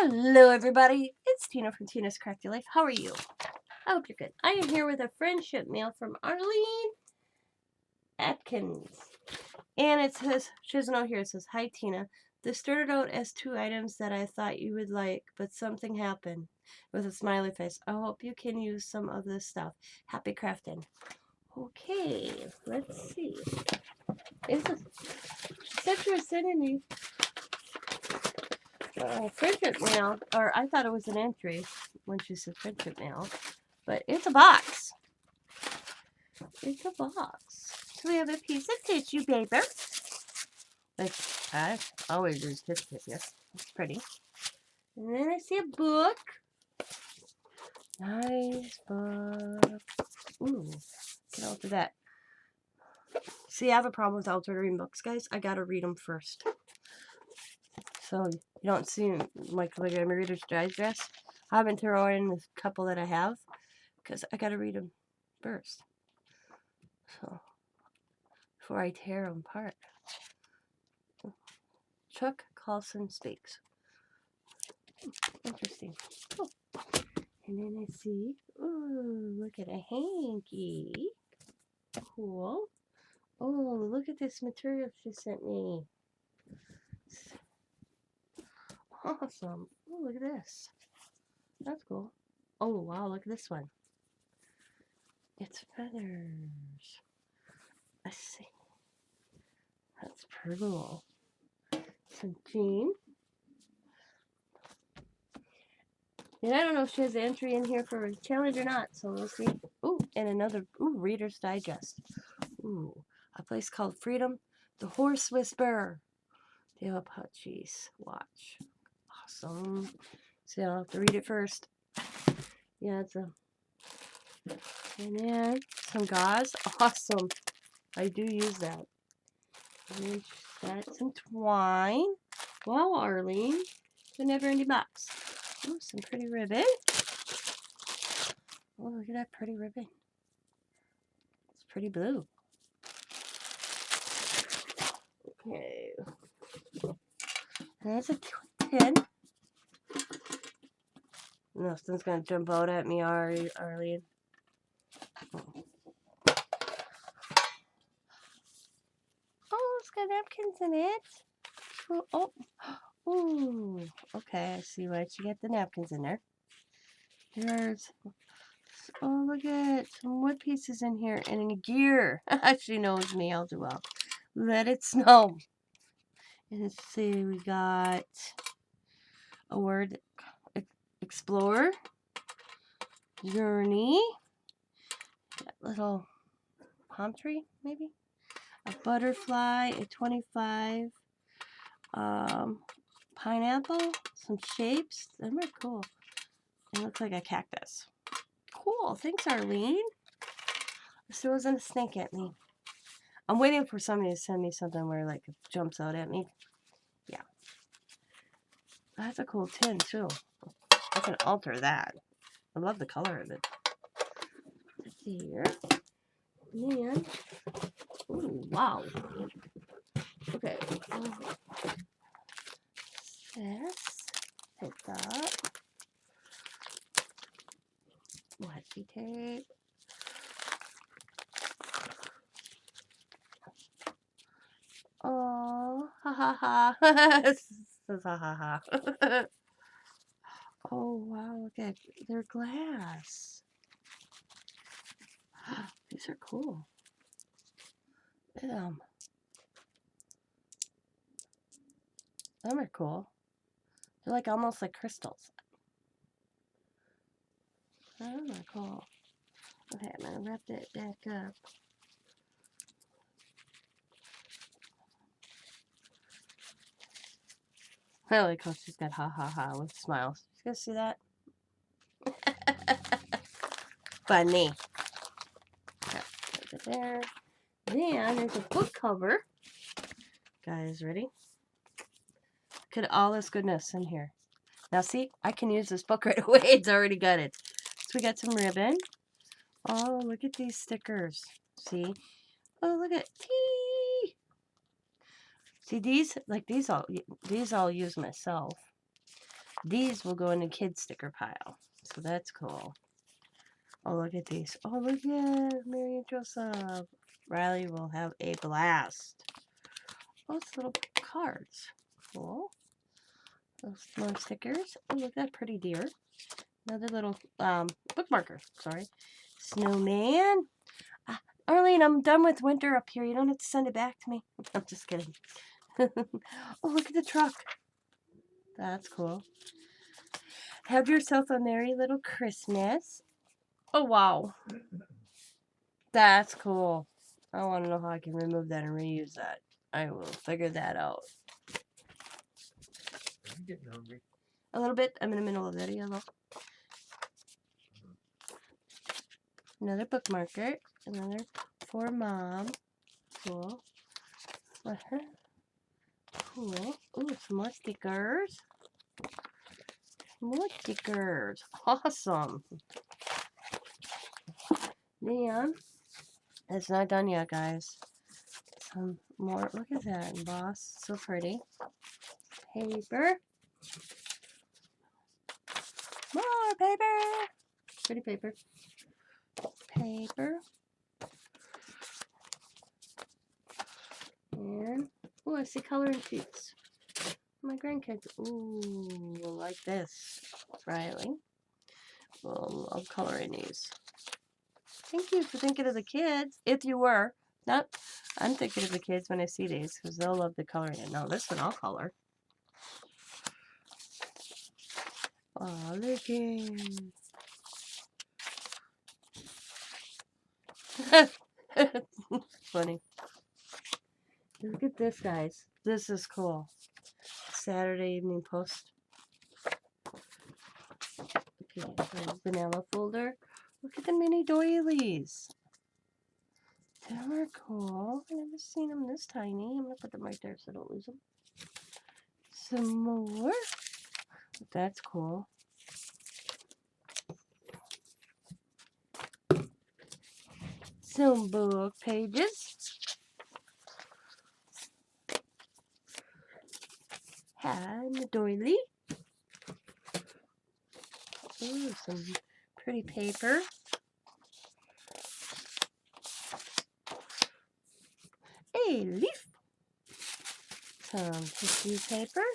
Hello, everybody. It's Tina from Tina's Crafty Life. How are you? I hope you're good. I am here with a friendship mail from Arlene Adkins. And it says, she has a note here. It says, "Hi, Tina. This started out as 2 items that I thought you would like, but something happened," with a smiley face. "I hope you can use some of this stuff. Happy crafting." Okay, let's see. She said she was sending me friendship mail, or I thought it was an entry when she said friendship mail, but it's a box. It's a box. So we have a piece of tissue paper, which I always use tissue paper. It's pretty. And then I see a book. Nice book. Ooh, get out of that. See, I have a problem with ordering books, guys. I gotta read them first. So you don't see like a Reader's Digest. I haven't thrown in the couple that I have because I gotta read them first. So before I tear them apart. Chuck Carlson Steaks. Interesting. Oh. And then I see, ooh, look at a hanky. Cool. Oh, look at this material she sent me. Awesome. Oh, look at this. That's cool. Oh, wow, look at this one. It's feathers. I see. That's pretty cool. Some jean. And I don't know if she has an entry in here for a challenge or not, so we'll see. Ooh, and another, Reader's Digest. Ooh, a place called Freedom, the Horse Whisperer. The Apache's Watch. Awesome. So I'll have to read it first. Yeah, it's a... And then some gauze. Awesome. I do use that. And then she's got some twine. Wow, Arlene. The never-ending box. Ooh, some pretty ribbon. Oh, look at that pretty ribbon. It's pretty blue. Okay. There's a tin. Nothing's gonna jump out at me, Arlene. Oh, it's got napkins in it. Oh, ooh. Okay, I see why she got the napkins in there. There's, oh, look at some wood pieces in here and a gear. She knows me all too well. Let it snow. And let's see, we got a word, explore, journey, little palm tree, maybe, a butterfly, a 25, pineapple, some shapes. Them are cool. It looks like a cactus. Cool. Thanks, Arlene. This wasn't a snake at me. I'm waiting for somebody to send me something where like it jumps out at me. Yeah. That's a cool tin too. I can alter that. I love the color of it. Let's see here. And, ooh, wow. Okay. This. Take that. Washi tape. Oh, ha ha ha. Says ha ha ha. Oh, wow, look at, they're glass. These are cool. Look at them. Them are cool. They're like almost like crystals. Oh, they're cool. Okay, I'm gonna wrap that back up. I like how she's got ha ha ha with smiles. You guys see that? Funny. Okay, put it there. Then there's a book cover. Guys, ready? Look at all this goodness in here. Now see, I can use this book right away. It's already got it. So we got some ribbon. Oh, look at these stickers. See? Oh, look at tea. See these? Like these I'll use myself. These will go in the kids sticker pile. So that's cool. Oh, look at these. Oh, look at Mary and Joseph. Riley will have a blast. Oh, it's little cards. Cool. Those more stickers. Oh, look at that pretty deer. Another little bookmarker. Sorry. Snowman. Arlene, I'm done with winter up here. You don't have to send it back to me. I'm just kidding. Oh, look at the truck. That's cool. Have yourself a merry little Christmas. Oh, wow. That's cool. I want to know how I can remove that and reuse that. I will figure that out. I'm getting hungry. A little bit. I'm in the middle of the video. Look. Another bookmarker. Another for Mom. Cool. Cool. Ooh, some more stickers. More stickers. Awesome. Then, it's not done yet, guys. Some more. Look at that embossed. So pretty. Paper. More paper. Pretty paper. Paper. And, oh, I see coloring sheets. My grandkids, ooh, will like this. Riley. Well, I'm coloring these. Thank you for thinking of the kids. If you were. Not, I'm thinking of the kids when I see these because they'll love the coloring. No, this one I'll color. Oh, look at funny. Look at this, guys. This is cool. Saturday Evening Post. Okay, vanilla folder. Look at the mini doilies. Them are cool. I've never seen them this tiny. I'm going to put them right there so I don't lose them. Some more. That's cool. Some book pages. And the doily. Ooh, some pretty paper. A leaf. Some tissue paper.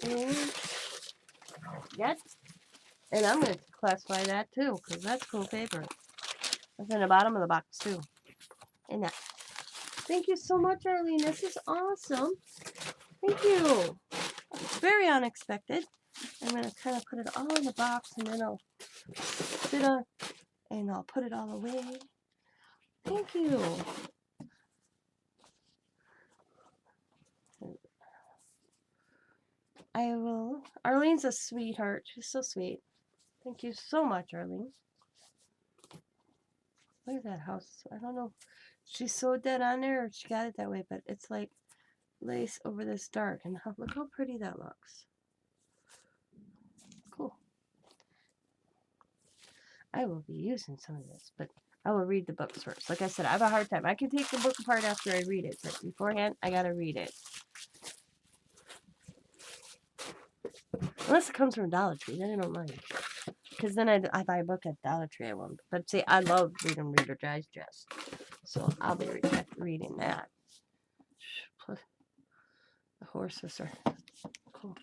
And yes. And I'm going to classify that too, because that's cool paper. That's in the bottom of the box too. And that. Thank you so much, Arlene. This is awesome. Thank you. Very unexpected. I'm going to kind of put it all in the box and then I'll sit on and I'll put it all away. Thank you. I will. Arlene's a sweetheart. She's so sweet. Thank you so much, Arlene. Look at that house. I don't know. She sewed that on there or she got it that way, but it's like lace over this dark. And look how pretty that looks. Cool. I will be using some of this, but I will read the books first. Like I said, I have a hard time. I can take the book apart after I read it, but beforehand, I gotta read it. Unless it comes from Dollar Tree, then I don't mind. Because then I buy a book at Dollar Tree, I won't. But see, I love reading Reader Digest. So I'll be reading that. Plus, the horses are cool.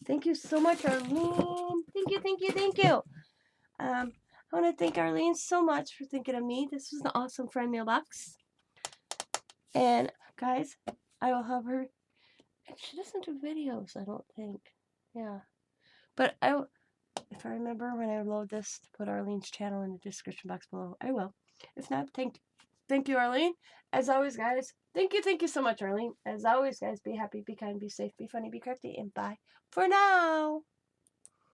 Thank you so much, Arlene. Thank you, thank you, thank you. I want to thank Arlene so much for thinking of me. This was an awesome friend mailbox. And guys, I will have her. She doesn't do videos, I don't think. Yeah. But if I remember when I load this to put Arlene's channel in the description box below, I will. If not, thank you, Arlene. As always, guys, thank you so much, Arlene. As always, guys, be happy, be kind, be safe, be funny, be crafty, and bye for now.